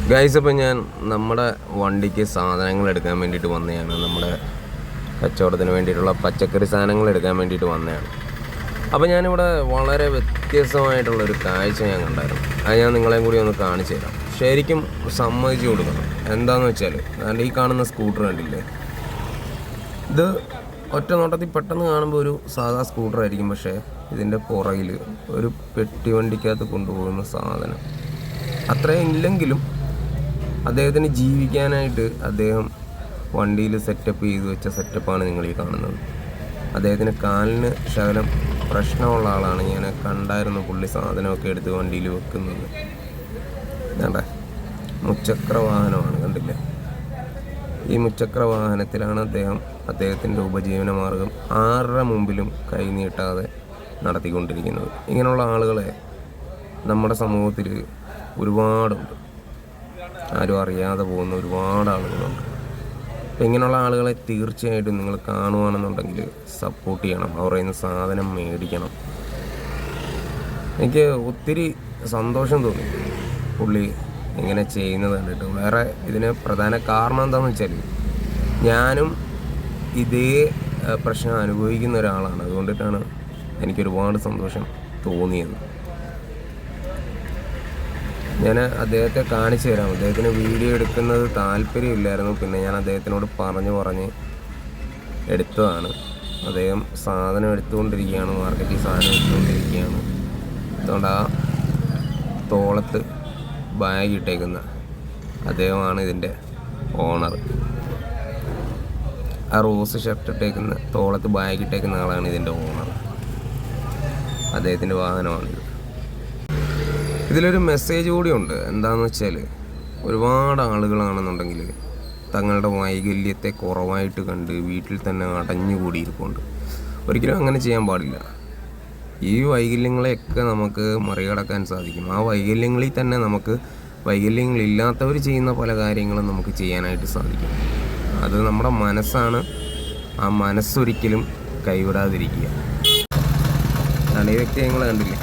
Guys, അപ്പോൾ ഞാൻ നമ്മുടെ വണ്ടിക്ക് സാധനങ്ങൾ എടുക്കാൻ വേണ്ടിയിട്ട് വന്നതാണ്. നമ്മുടെ കച്ചവടത്തിന് വേണ്ടിയിട്ടുള്ള പച്ചക്കറി സാധനങ്ങൾ എടുക്കാൻ വേണ്ടിയിട്ട് വന്നതാണ്. അപ്പോൾ ഞാനിവിടെ വളരെ വ്യത്യസ്തമായിട്ടുള്ളൊരു കാഴ്ച ഞാൻ കണ്ടായിരുന്നു. അത് ഞാൻ നിങ്ങളെയും കൂടി ഒന്ന് കാണിച്ചു തരാം. ശരിക്കും സമ്മതിച്ചു കൊടുക്കണം. എന്താണെന്ന് വെച്ചാൽ അതിൻ്റെ ഈ കാണുന്ന സ്കൂട്ടർ കണ്ടില്ലേ, ഇത് ഒറ്റ നോട്ടത്തിൽ പെട്ടെന്ന് കാണുമ്പോൾ ഒരു സാധാ സ്കൂട്ടർ ആയിരിക്കും. പക്ഷേ ഇതിൻ്റെ പുറകിൽ ഒരു പെട്ടി വണ്ടിക്കകത്ത് കൊണ്ടുപോകുന്ന സാധനം അത്രയും ഇല്ലെങ്കിലും അദ്ദേഹത്തിന് ജീവിക്കാനായിട്ട് അദ്ദേഹം വണ്ടിയിൽ സെറ്റപ്പ് ചെയ്ത് വെച്ച സെറ്റപ്പാണ് നിങ്ങൾ ഈ കാണുന്നത്. അദ്ദേഹത്തിന് കാലിന് ശകലം പ്രശ്നമുള്ള ആളാണ്. ഞാൻ കണ്ടായിരുന്നു പുള്ളി സാധനമൊക്കെ എടുത്ത് വണ്ടിയിൽ വെക്കുന്നത്. വേണ്ട, മുച്ചക്ര വാഹനമാണ്, കണ്ടില്ലേ? ഈ മുച്ചക്ര വാഹനത്തിലാണ് അദ്ദേഹത്തിൻ്റെ ഉപജീവന മാർഗം ആരുടെ മുമ്പിലും കൈ നീട്ടാതെ നടത്തിക്കൊണ്ടിരിക്കുന്നത്. ഇങ്ങനെയുള്ള ആളുകളെ നമ്മുടെ സമൂഹത്തിൽ ഒരുപാടുണ്ട്. ആരും അറിയാതെ പോകുന്ന ഒരുപാട് ആളുകളുണ്ട്. അപ്പം ഇങ്ങനെയുള്ള ആളുകളെ തീർച്ചയായിട്ടും നിങ്ങൾ കാണുകയാണെന്നുണ്ടെങ്കിൽ സപ്പോർട്ട് ചെയ്യണം. അവരുടെ കയ്യിൽ നിന്ന് സാധനം മേടിക്കണം. എനിക്ക് ഒത്തിരി സന്തോഷം തോന്നി പുള്ളി ഇങ്ങനെ ചെയ്യുന്നത് കണ്ടിട്ട്. വേറെ ഇതിന് പ്രധാന കാരണം എന്താണെന്ന് വെച്ചാൽ ഞാനും ഇതേ പ്രശ്നം അനുഭവിക്കുന്ന ഒരാളാണ്. അതുകൊണ്ടിട്ടാണ് എനിക്കൊരുപാട് സന്തോഷം തോന്നിയത്. ഞാൻ അദ്ദേഹത്തെ കാണിച്ചു തരാം. അദ്ദേഹത്തിന് വീഡിയോ എടുക്കുന്നത് താല്പര്യമില്ലായിരുന്നു. പിന്നെ ഞാൻ അദ്ദേഹത്തിനോട് പറഞ്ഞ് എടുത്തതാണ്. അദ്ദേഹം സാധനം എടുത്തുകൊണ്ടിരിക്കുകയാണ്, മാർക്കറ്റിൽ സാധനം എടുത്തുകൊണ്ടിരിക്കുകയാണ്. അതുകൊണ്ട് ആ തോളത്ത് ബാഗ് ഇട്ടേക്കുന്ന അദ്ദേഹമാണ് ഇതിൻ്റെ ഓണർ. ആ റോസ് ഷർട്ട് ഇട്ടേക്കുന്ന തോളത്ത് ബാഗ് ഇട്ടേക്കുന്ന ആളാണ് ഇതിൻ്റെ ഓണർ. അദ്ദേഹത്തിൻ്റെ വാഹനമാണിത്. ഇതിലൊരു മെസ്സേജ് കൂടിയുണ്ട്. എന്താണെന്ന് വെച്ചാൽ ഒരുപാട് ആളുകളാണെന്നുണ്ടെങ്കിൽ തങ്ങളുടെ വൈകല്യത്തെ കുറവായിട്ട് കണ്ട് വീട്ടിൽ തന്നെ അടഞ്ഞുകൂടിയിരിപ്പുണ്ട്. ഒരിക്കലും അങ്ങനെ ചെയ്യാൻ പാടില്ല. ഈ വൈകല്യങ്ങളെയൊക്കെ നമുക്ക് മറികടക്കാൻ സാധിക്കും. ആ വൈകല്യങ്ങളിൽ തന്നെ നമുക്ക് വൈകല്യങ്ങളില്ലാത്തവർ ചെയ്യുന്ന പല കാര്യങ്ങളും നമുക്ക് ചെയ്യാനായിട്ട് സാധിക്കും. അത് നമ്മുടെ മനസ്സാണ്. ആ മനസ്സൊരിക്കലും കൈവിടാതിരിക്കുക. ഈ വ്യക്തി നിങ്ങൾ കണ്ടില്ലേ,